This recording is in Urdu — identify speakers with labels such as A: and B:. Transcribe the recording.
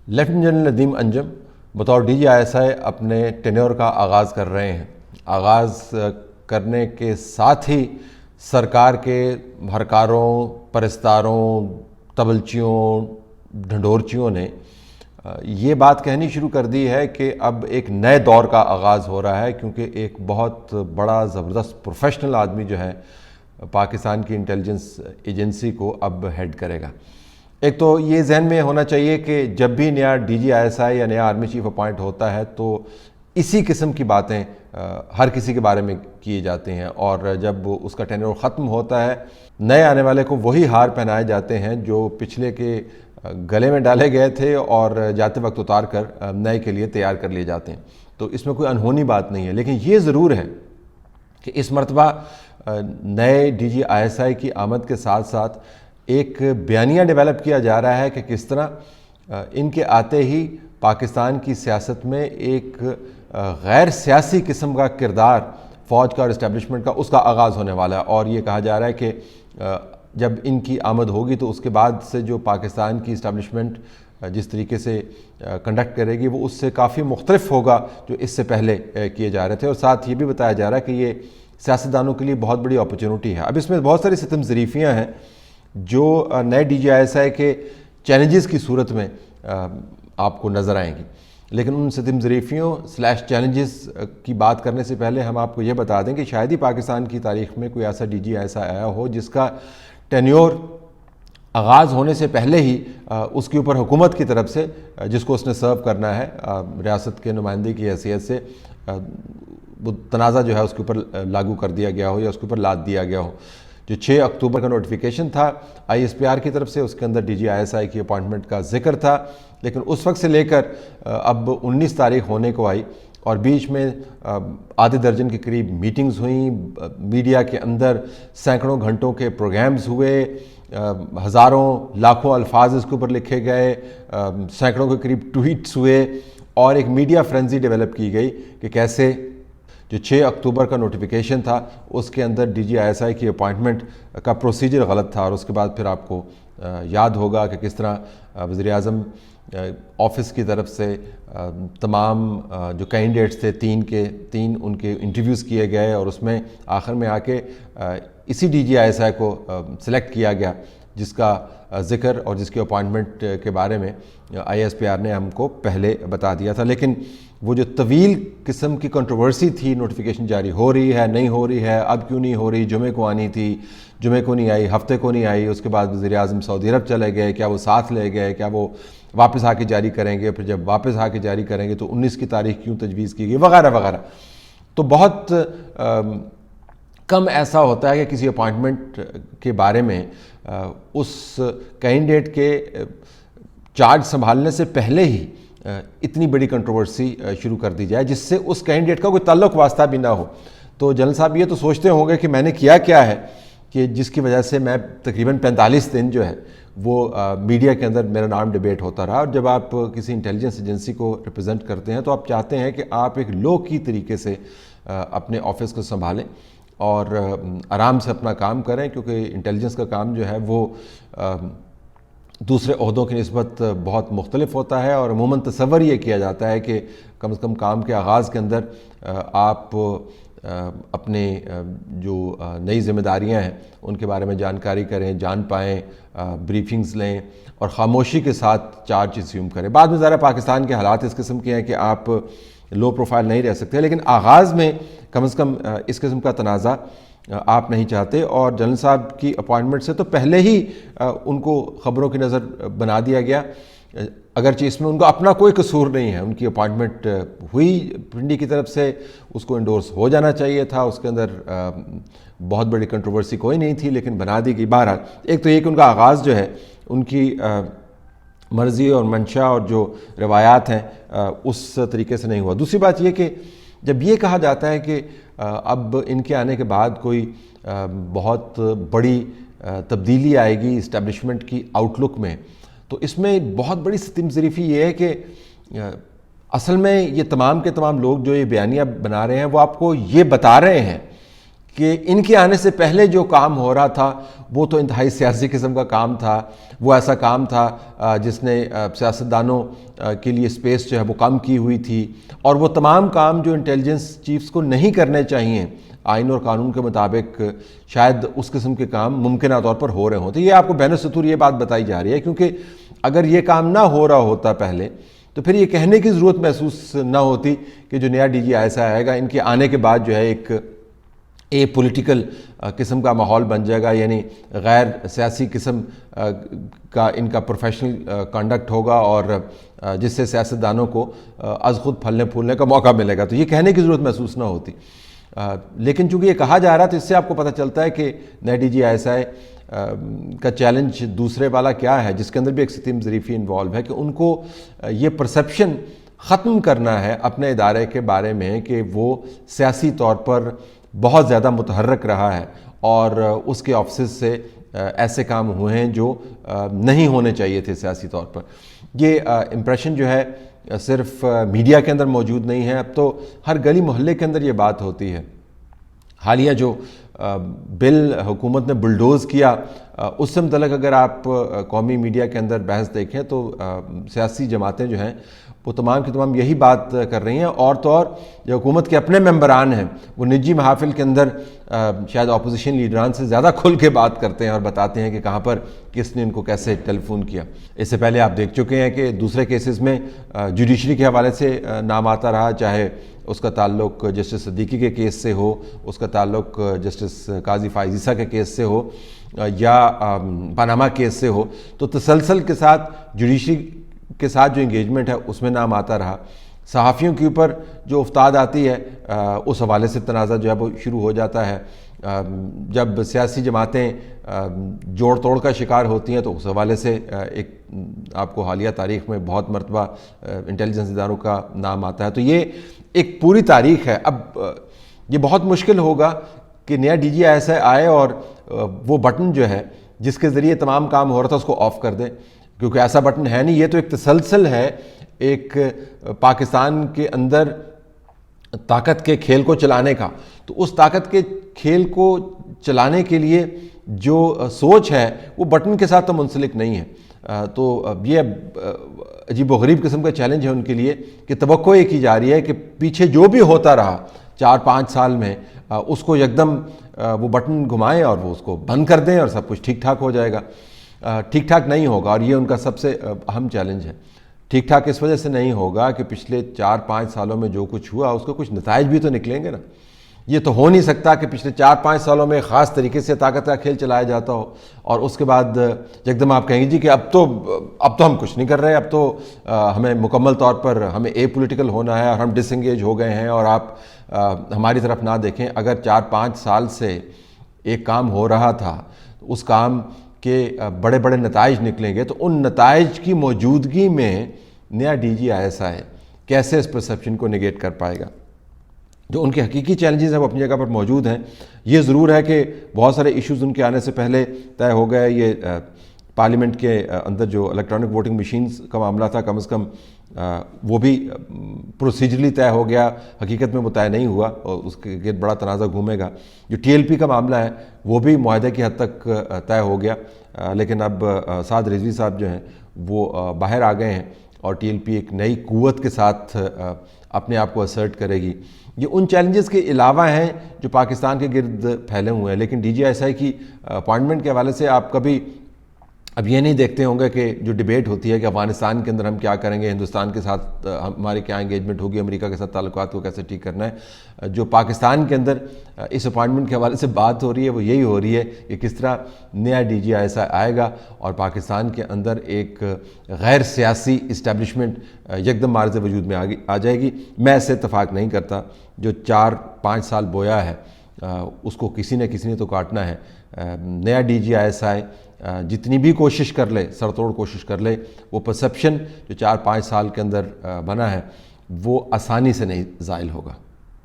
A: لیفٹیننٹ جنرل ندیم انجم بطور DGI اپنے ٹینیور کا آغاز کر رہے ہیں۔ آغاز کرنے کے ساتھ ہی سرکار کے ہرکاروں، پرستاروں، تبلچیوں، ڈھنڈورچیوں نے یہ بات کہنی شروع کر دی ہے کہ اب ایک نئے دور کا آغاز ہو رہا ہے، کیونکہ ایک بہت بڑا زبردست پروفیشنل آدمی جو ہے پاکستان کی انٹیلیجنس ایجنسی کو اب ہیڈ کرے گا۔ ایک تو یہ ذہن میں ہونا چاہیے کہ جب بھی نیا DGI یا نیا آرمی چیف اپوائنٹ ہوتا ہے تو اسی قسم کی باتیں ہر کسی کے بارے میں کیے جاتے ہیں، اور جب اس کا ٹینور ختم ہوتا ہے نئے آنے والے کو وہی ہار پہنائے جاتے ہیں جو پچھلے کے گلے میں ڈالے گئے تھے اور جاتے وقت اتار کر نئے کے لیے تیار کر لیے جاتے ہیں۔ تو اس میں کوئی انہونی بات نہیں ہے، لیکن یہ ضرور ہے کہ اس مرتبہ نئے DGI کی آمد کے ساتھ ساتھ ایک بیانیہ ڈیولپ کیا جا رہا ہے کہ کس طرح ان کے آتے ہی پاکستان کی سیاست میں ایک غیر سیاسی قسم کا کردار فوج کا اور اسٹیبلشمنٹ کا اس کا آغاز ہونے والا ہے، اور یہ کہا جا رہا ہے کہ جب ان کی آمد ہوگی تو اس کے بعد سے جو پاکستان کی اسٹیبلشمنٹ جس طریقے سے کنڈکٹ کرے گی وہ اس سے کافی مختلف ہوگا جو اس سے پہلے کیے جا رہے تھے، اور ساتھ یہ بھی بتایا جا رہا ہے کہ یہ سیاستدانوں کے لیے بہت بڑی اپرچونٹی ہے۔ اب اس میں بہت ساری ستم ظریفیاں ہیں جو نئے DGI کے چیلنجز کی صورت میں آپ کو نظر آئیں گی، لیکن ان ستم ظریفیوں / چیلنجز کی بات کرنے سے پہلے ہم آپ کو یہ بتا دیں کہ شاید ہی پاکستان کی تاریخ میں کوئی ایسا DGI آیا ہو جس کا ٹینیور آغاز ہونے سے پہلے ہی اس کے اوپر حکومت کی طرف سے جس کو اس نے سرو کرنا ہے ریاست کے نمائندے کی حیثیت سے وہ تنازع جو ہے اس کے اوپر لاگو کر دیا گیا ہو یا اس کے اوپر لاد دیا گیا ہو۔ جو 6 اکتوبر کا نوٹیفیکیشن تھا ISPR کی طرف سے، اس کے اندر DGI کی اپوائنٹمنٹ کا ذکر تھا، لیکن اس وقت سے لے کر اب 19 تاریخ ہونے کو آئی اور بیچ میں آدھے درجن کے قریب میٹنگز ہوئیں، میڈیا کے اندر سینکڑوں گھنٹوں کے پروگرامز ہوئے، ہزاروں لاکھوں الفاظ اس کے اوپر لکھے گئے، سینکڑوں کے قریب ٹویٹس ہوئے، اور ایک میڈیا فرینزی ڈیولپ کی گئی کہ کیسے جو 6 اکتوبر کا نوٹیفیکیشن تھا اس کے اندر DGI کی اپوائنٹمنٹ کا پروسیجر غلط تھا، اور اس کے بعد پھر آپ کو یاد ہوگا کہ کس طرح وزیر اعظم آفس کی طرف سے تمام جو کینڈیڈیٹس تھے تین ان کے انٹرویوز کیے گئے، اور اس میں آخر میں آ کے اسی DGI کو سلیکٹ کیا گیا جس کا ذکر اور جس کی اپوائنٹمنٹ کے بارے میں ISPR نے ہم کو پہلے بتا دیا تھا۔ لیکن وہ جو طویل قسم کی کنٹروورسی تھی، نوٹیفیکیشن جاری ہو رہی ہے نہیں ہو رہی ہے، اب کیوں نہیں ہو رہی، جمعے کو آنی تھی، جمعے کو نہیں آئی، ہفتے کو نہیں آئی، اس کے بعد وزیر اعظم سعودی عرب چلے گئے، کیا وہ ساتھ لے گئے، کیا وہ واپس آ کے جاری کریں گے، پھر جب واپس آ کے جاری کریں گے تو 19 کی تاریخ کیوں تجویز کی گئی، وغیرہ وغیرہ۔ تو بہت کم ایسا ہوتا ہے کہ کسی اپوائنٹمنٹ کے بارے میں اس کینڈیڈیٹ کے چارج سنبھالنے سے پہلے ہی اتنی بڑی کنٹروورسی شروع کر دی جائے جس سے اس کینڈیڈیٹ کا کوئی تعلق واسطہ بھی نہ ہو۔ تو جنرل صاحب یہ تو سوچتے ہوں گے کہ میں نے کیا ہے کہ جس کی وجہ سے میں تقریباً 45 دن جو ہے وہ میڈیا کے اندر میرا نام ڈیبیٹ ہوتا رہا، اور جب آپ کسی انٹیلیجنس ایجنسی کو ریپرزینٹ کرتے ہیں تو آپ چاہتے ہیں کہ آپ ایک لو کی طریقے سے اپنے آفس کو سنبھالیں اور آرام سے اپنا کام کریں، کیونکہ انٹیلیجنس کا کام جو ہے وہ دوسرے عہدوں کی نسبت بہت مختلف ہوتا ہے، اور عموماً تصور یہ کیا جاتا ہے کہ کم از کم کام کے آغاز کے اندر آپ اپنے جو نئی ذمہ داریاں ہیں ان کے بارے میں جانکاری کریں، جان پائیں، بریفنگز لیں اور خاموشی کے ساتھ چارج اسیوم کریں۔ بعد میں ذرا پاکستان کے حالات اس قسم کے ہیں کہ آپ لو پروفائل نہیں رہ سکتے، لیکن آغاز میں کم از کم اس قسم کا تنازع آپ نہیں چاہتے، اور جنرل صاحب کی اپوائنٹمنٹ سے تو پہلے ہی ان کو خبروں کی نظر بنا دیا گیا، اگرچہ اس میں ان کا اپنا کوئی قصور نہیں ہے۔ ان کی اپوائنٹمنٹ ہوئی پنڈی کی طرف سے، اس کو انڈورس ہو جانا چاہیے تھا، اس کے اندر بہت بڑی کنٹروورسی کوئی نہیں تھی، لیکن بنا دی گئی۔ بہرحال ایک تو یہ کہ ان کا آغاز جو ہے ان کی مرضی اور منشا اور جو روایات ہیں اس طریقے سے نہیں ہوا۔ دوسری بات یہ کہ جب یہ کہا جاتا ہے کہ اب ان کے آنے کے بعد کوئی بہت بڑی تبدیلی آئے گی اسٹیبلشمنٹ کی آؤٹ لک میں، تو اس میں بہت بڑی ستم ظریفی یہ ہے کہ اصل میں یہ تمام کے تمام لوگ جو یہ بیانیہ بنا رہے ہیں وہ آپ کو یہ بتا رہے ہیں کہ ان کے آنے سے پہلے جو کام ہو رہا تھا وہ تو انتہائی سیاسی قسم کا کام تھا، وہ ایسا کام تھا جس نے سیاستدانوں کے لیے سپیس جو ہے وہ کم کی ہوئی تھی، اور وہ تمام کام جو انٹیلیجنس چیفز کو نہیں کرنے چاہیے آئین اور قانون کے مطابق، شاید اس قسم کے کام ممکنہ طور پر ہو رہے ہوں۔ تو یہ آپ کو بین السطور یہ بات بتائی جا رہی ہے، کیونکہ اگر یہ کام نہ ہو رہا ہوتا پہلے تو پھر یہ کہنے کی ضرورت محسوس نہ ہوتی کہ جو نیا D G I S I آئے گا، ان کے آنے کے بعد جو ہے ایک پولیٹیکل قسم کا ماحول بن جائے گا، یعنی غیر سیاسی قسم کا ان کا پروفیشنل کنڈکٹ ہوگا، اور جس سے سیاستدانوں کو از خود پھلنے پھولنے کا موقع ملے گا۔ تو یہ کہنے کی ضرورت محسوس نہ ہوتی، لیکن چونکہ یہ کہا جا رہا تو اس سے آپ کو پتہ چلتا ہے کہ نئے D G I S I کا چیلنج دوسرے والا کیا ہے، جس کے اندر بھی ایک ستیم ظریفی انوالو ہے، کہ ان کو یہ پرسیپشن ختم کرنا ہے اپنے ادارے کے بارے میں کہ وہ سیاسی طور پر بہت زیادہ متحرک رہا ہے، اور اس کے آفسز سے ایسے کام ہوئے ہیں جو نہیں ہونے چاہیے تھے سیاسی طور پر۔ یہ امپریشن جو ہے صرف میڈیا کے اندر موجود نہیں ہے، اب تو ہر گلی محلے کے اندر یہ بات ہوتی ہے۔ حالیہ جو بل حکومت نے بلڈوز کیا، اس سے متعلق اگر آپ قومی میڈیا کے اندر بحث دیکھیں تو سیاسی جماعتیں جو ہیں وہ تمام کی تمام یہی بات کر رہی ہیں، اور تو اور جو حکومت کے اپنے ممبران ہیں وہ نجی محافل کے اندر شاید اپوزیشن لیڈران سے زیادہ کھل کے بات کرتے ہیں اور بتاتے ہیں کہ کہاں پر کس نے ان کو کیسے ٹیلی فون کیا۔ اس سے پہلے آپ دیکھ چکے ہیں کہ دوسرے کیسز میں جوڈیشری کے حوالے سے نام آتا رہا، چاہے اس کا تعلق جسٹس صدیقی کے کیس سے ہو، اس کا تعلق جسٹس قاضی فائز عیسیٰ کے کیس سے ہو، یا پاناما کیس سے ہو، تو تسلسل کے ساتھ جوڈیشری کے ساتھ جو انگیجمنٹ ہے اس میں نام آتا رہا۔ صحافیوں کے اوپر جو افتاد آتی ہے اس حوالے سے تنازع جو ہے وہ شروع ہو جاتا ہے۔ جب سیاسی جماعتیں جوڑ توڑ کا شکار ہوتی ہیں تو اس حوالے سے ایک آپ کو حالیہ تاریخ میں بہت مرتبہ انٹیلیجنس اداروں کا نام آتا ہے۔ تو یہ ایک پوری تاریخ ہے۔ اب یہ بہت مشکل ہوگا کہ نیا D G I S I آئے اور وہ بٹن جو ہے جس کے ذریعے تمام کام ہو رہا تھا اس کو آف کر دیں، کیونکہ ایسا بٹن ہے نہیں۔ یہ تو ایک تسلسل ہے ایک پاکستان کے اندر طاقت کے کھیل کو چلانے کا۔ تو اس طاقت کے کھیل کو چلانے کے لیے جو سوچ ہے وہ بٹن کے ساتھ تو منسلک نہیں ہے۔ تو یہ عجیب و غریب قسم کا چیلنج ہے ان کے لیے کہ توقع یہ کی جا رہی ہے کہ پیچھے جو بھی ہوتا رہا 4-5 سال میں اس کو یکدم وہ بٹن گھمائیں اور وہ اس کو بند کر دیں اور سب کچھ ٹھیک ٹھاک ہو جائے گا۔ ٹھیک ٹھاک نہیں ہوگا، اور یہ ان کا سب سے اہم چیلنج ہے۔ ٹھیک ٹھاک اس وجہ سے نہیں ہوگا کہ پچھلے 4-5 سالوں میں جو کچھ ہوا اس کا کچھ نتائج بھی تو نکلیں گے نا۔ یہ تو ہو نہیں سکتا کہ پچھلے 4-5 سالوں میں خاص طریقے سے طاقت کا کھیل چلایا جاتا ہو اور اس کے بعد یکدم آپ کہیں گے جی کہ اب تو ہم کچھ نہیں کر رہے، اب تو ہمیں مکمل طور پر ہمیں اے پولیٹیکل ہونا ہے اور ہم ڈس انگیج ہو گئے ہیں اور آپ ہماری طرف نہ دیکھیں۔ اگر 4-5 سال سے ایک کام ہو رہا تھا، اس کام کے بڑے بڑے نتائج نکلیں گے، تو ان نتائج کی موجودگی میں نیا D G I S I کیسے اس پرسیپشن کو نگیٹ کر پائے گا؟ جو ان کے حقیقی چیلنجز ہیں وہ اپنی جگہ پر موجود ہیں۔ یہ ضرور ہے کہ بہت سارے ایشوز ان کے آنے سے پہلے طے ہو گئے۔ یہ پارلیمنٹ کے اندر جو الیکٹرانک ووٹنگ مشینز کا معاملہ تھا، کم از کم وہ بھی پروسیجرلی طے ہو گیا، حقیقت میں وہ طے نہیں ہوا اور اس کے گرد بڑا تنازع گھومے گا۔ جو ٹی ایل پی کا معاملہ ہے وہ بھی معاہدے کی حد تک طے ہو گیا، لیکن اب سعد رضوی صاحب جو ہیں وہ باہر آ گئے ہیں اور ٹی ایل پی ایک نئی قوت کے ساتھ اپنے آپ کو اسرٹ کرے گی۔ یہ ان چیلنجز کے علاوہ ہیں جو پاکستان کے گرد پھیلے ہوئے ہیں، لیکن D G I S I کی اپائنٹمنٹ کے حوالے سے آپ کبھی اب یہ نہیں دیکھتے ہوں گے کہ جو ڈیبیٹ ہوتی ہے کہ افغانستان کے اندر ہم کیا کریں گے، ہندوستان کے ساتھ ہماری کیا انگیجمنٹ ہوگی، امریکہ کے ساتھ تعلقات کو کیسے ٹھیک کرنا ہے۔ جو پاکستان کے اندر اس اپائنٹمنٹ کے حوالے سے بات ہو رہی ہے وہ یہی ہو رہی ہے کہ کس طرح نیا D G I S I آئے گا اور پاکستان کے اندر ایک غیر سیاسی اسٹیبلشمنٹ یکدم معرض وجود میں آ جائے گی۔ میں اس سے اتفاق نہیں کرتا۔ جو 4-5 سال بویا ہے اس کو کسی نے تو کاٹنا ہے۔ نیا D G I S I جتنی بھی کوشش کر لے، سر توڑ کوشش کر لے، وہ پرسیپشن جو 4-5 سال کے اندر بنا ہے وہ آسانی سے نہیں زائل ہوگا۔